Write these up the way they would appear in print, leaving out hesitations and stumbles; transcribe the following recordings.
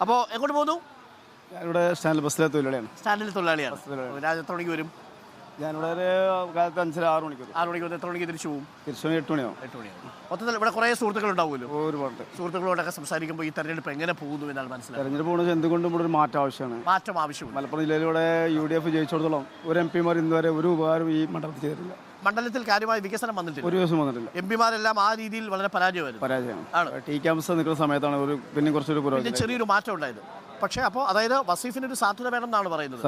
അപ്പോൾ എങ്ങോട്ട് പോകുന്നു? ഞാനിവിടെ സ്റ്റാൻഡിൽ ബസ്സിലെ തൊഴിലാളിയാണ്. സ്റ്റാൻഡിൽ തൊഴിലാളിയാണ്. രാജ എത്ര മണിക്ക് വരും? ഞാനിവിടെ ഒരു കാലത്ത് 5 6 മണിക്ക് വരും. 6 മണിക്ക് വന്ന് എത്ര മണിക്ക് തിരിച്ചു പോകും? തിരിച്ചു 8 മണിയാവും. 8 മണിയാവും. മൊത്തത്തിൽ ഇവിടെ കുറേ സുഹൃത്തുക്കൾ ഉണ്ടാവുമല്ലോ. ഒരുപാട് സുഹൃത്തുക്കളോടൊക്കെ സംസാരിക്കുമ്പോൾ ഈ തെരഞ്ഞെടുപ്പ് എങ്ങനെ പോകുന്നു എന്നാണ് മനസ്സിലായത്. തെരഞ്ഞെടുപ്പ് പോകുന്നത് എന്തുകൊണ്ടും ഇവിടെ ഒരു മാറ്റം ആവശ്യമാണ്. മാറ്റം ആവശ്യമുണ്ട്. മലപ്പുറം ജില്ലയിലൂടെ UDF ജയിച്ചിടത്തോളം ഒരു MP മാർ ഇന്നുവരെ ഒരു ഉപകാരം ഈ മണ്ഡലത്തിൽ ചെയ്തിട്ടില്ല. മണ്ഡലത്തിൽ കാര്യമായ വികസനം വന്നിട്ടില്ല. ഒരു ദിവസം വന്നിട്ടില്ല. MP മാരെല്ലാം ആ രീതിയിൽ വളരെ പരാജയമാണ്. ടി ക്യാമ്പസ് നിൽക്കുന്ന സമയത്താണ് ഒരു പിന്നെ കുറച്ചൊരു പുരോഗതി ചെറിയൊരു മാറ്റം ഉണ്ടായത്. പക്ഷേ അപ്പോൾ അതായത് വസീഫിനൊരു സാധ്യത വേണം എന്നാണ് പറയുന്നത്.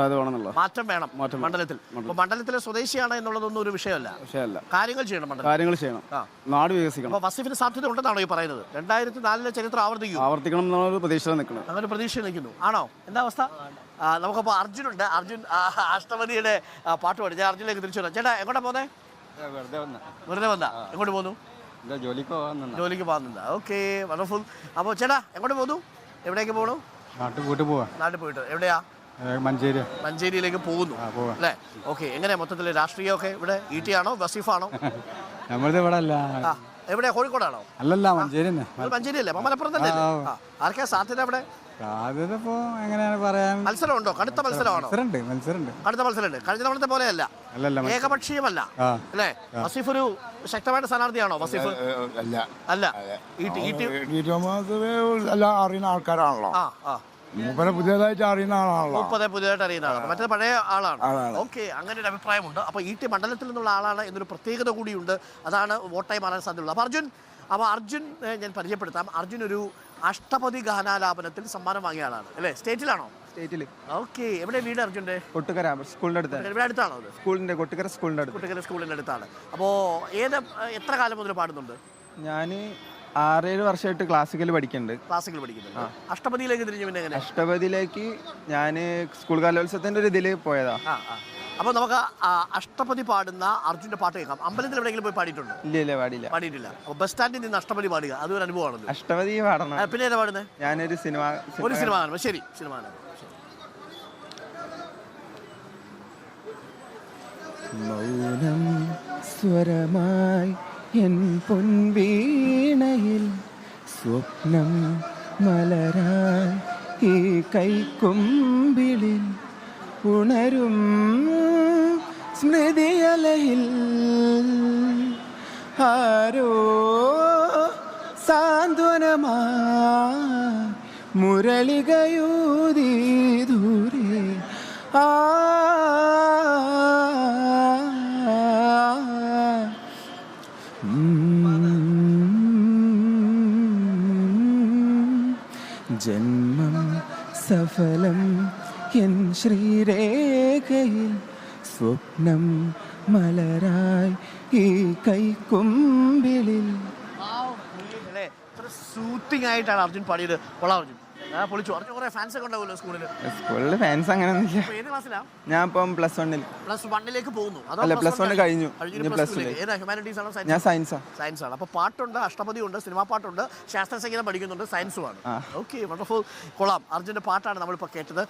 മാറ്റം വേണം മണ്ഡലത്തിൽ. അപ്പോൾ മണ്ഡലത്തിലെ സ്വദേശിയാണ് എന്നുള്ളതൊന്നും ഒരു വിഷയമല്ല. കാര്യങ്ങൾ ചെയ്യണം. നാട് വികസിക്കണം. അപ്പോൾ വസീഫിന് സാധ്യത ഉണ്ടെന്നാണോ ഈ പറയുന്നത്? 2004 ചരിത്രം ആവർത്തിക്കണം എന്നൊരു പ്രതീക്ഷ നിൽക്കണം. അങ്ങനെ പ്രതീക്ഷ നിൽക്കുന്നു. ആണോ? എന്താ അവസ്ഥ? നമുക്കപ്പോൾ അർജുനുണ്ട്. അർജുൻ അഷ്ടപതിയുടെ പാട്ട് പാടി. ഞാൻ അർജുനിലേക്ക് തിരിച്ചു വരാം. ചേട്ടാ എങ്ങോട്ടാ പോന്നെ? വെറുതെ വന്നാ. എങ്ങോട്ട് പോകുന്നു? ജോലിക്ക് പോകുന്നുണ്ട്. Okay, wonderful. അപ്പോൾ ചേട്ടാ എങ്ങോട്ട് പോകുന്നു? എവിടേക്ക് പോകണു? നാട്ടിൽ പോയിട്ട്. എവിടെയാ? മഞ്ചേരിയിലേക്ക് പോകുന്നു അല്ലേ? ഓക്കെ. എങ്ങനെയാ മൊത്തത്തിൽ രാഷ്ട്രീയമൊക്കെ ഇവിടെ? ET ആണോ വസീഫാണോ? എവിടെയാ? കോഴിക്കോടാണോ? അല്ലല്ല, മഞ്ചേരി അല്ലേ? മലപ്പുറം തന്നെ. ആർക്കാ സാധ്യത അവിടെ? മത്സരമുണ്ടോ? കടുത്ത മത്സരമാണോ? കടുത്ത മത്സരമുണ്ട്. കഴിഞ്ഞ തവണത്തെ പോലെയല്ല, ഏകപക്ഷീയമല്ല അല്ലേ? വസീഫ് ഒരു ശക്തമായിട്ട് സ്ഥാനാർത്ഥിയാണോ? വസീഫ് അല്ല. അറിയുന്ന ആൾക്കാരാണല്ലോ. പുതിയതായിട്ട് അറിയുന്ന ആളാണല്ലോ. പുതിയതായിട്ട് അറിയുന്ന ആളാണ്. മറ്റേ പഴയ ആളാണ്. ഓക്കെ, അങ്ങനെ ഒരു അഭിപ്രായമുണ്ട്. അപ്പോൾ ET മണ്ഡലത്തിൽ നിന്നുള്ള ആളാണ് എന്നൊരു പ്രത്യേകത കൂടിയുണ്ട്. അതാണ് വോട്ടായി മാറാൻ സാധ്യതയുള്ളത്. അപ്പോൾ അർജുൻ ഞാൻ പരിചയപ്പെടുത്താം. അർജുൻ ഒരു അഷ്ടപതി ഗാനാലാപനത്തിൽ സമ്മാനം വാങ്ങിയ ആളാണ് അല്ലേ? സ്റ്റേറ്റിലാണോ? സ്റ്റേറ്റിൽ. ഓക്കെ. എവിടെ വീട് അർജുൻ്റെ? കൊട്ടുകര സ്കൂളിൻ്റെ അടുത്താണ്. ഇവിടെ അടുത്താണോ അത്? കൊട്ടുകര സ്കൂളിൻ്റെ അടുത്താണ്. അപ്പോൾ എത്ര കാലം മുതൽ പാടുന്നുണ്ട്? ഞാൻ 6-7 വർഷമായിട്ട് ക്ലാസിക്കൽ പഠിക്കുന്നുണ്ട്. അഷ്ടപതിയിലേക്ക് തിരിഞ്ഞു. പിന്നെ എങ്ങനെ? അഷ്ടപതിയിലേക്ക് ഞാൻ സ്കൂൾ കലോത്സവത്തിൻ്റെ ഒരു ഇതിൽ പോയതാ. അപ്പോൾ നമുക്ക് അഷ്ടപതി പാടുന്ന അർജുൻ്റെ പാട്ട് കേൾക്കാം. അമ്പലത്തിൽ എവിടെയെങ്കിലും പോയി പാടിയിട്ടുണ്ടോ? ഇല്ല, പാടിയിട്ടില്ല. അപ്പോൾ ബസ് സ്റ്റാൻഡിൽ നിന്ന് അഷ്ടപതി പാടുക, അതൊരു അനുഭവമാണല്ലോ. അഷ്ടപതി പാടണം. പിന്നെ ഏതാ പാടുന്നത്? ഞാനൊരു സിനിമ കാണുമ്പോൾ. ശരി, സിനിമ മൗനം സ്വരമായി എൻ പൊൻവീണയിൽ സ്വപ്നം മലരായി ഈ കൈക്കൊമ്പിളിൽ ഉണരും സ്മൃതിയലയിൽ ആരോ സാന്ത്വനമായി മുരളികയൂതി ദൂരെ ജന്മം സഫലം എൻ ശ്രീരേഖയിൽ സ്വപ്നം മലരായി ഈ കൈക്കൊമ്പിളിൽ. സൂത്തിങ് ആയിട്ടാണ് അർജുൻ പാടിയത്. കൊള്ളാം അർജുൻ. പൊളിച്ചു. അർജുൻ കുറേ ഫാൻസ് ഒക്കെ ഉണ്ടാവുമല്ലോ സ്കൂളിൽ ഫാൻസ് അങ്ങനെയൊന്നുമില്ല. ഏത് ക്ലാസ്സിലാ? ഞാൻ ഇപ്പം +1 പോകുന്നു. അല്ല, +1 കഴിഞ്ഞു. ഹ്യൂമാനിറ്റീസ് ആണോ? ഞാൻ സയൻസ് ആണ്. അപ്പോൾ പാട്ടുണ്ട്, അഷ്ടപതി ഉണ്ട്, സിനിമാ പാട്ടുണ്ട്, ശാസ്ത്ര സംഗീതം പഠിക്കുന്നുണ്ട്, സയൻസുമാണ്. Okay, wonderful. കൊള്ളാം. അർജുൻ്റെ പാട്ടാണ് നമ്മളിപ്പോൾ കേട്ടത്.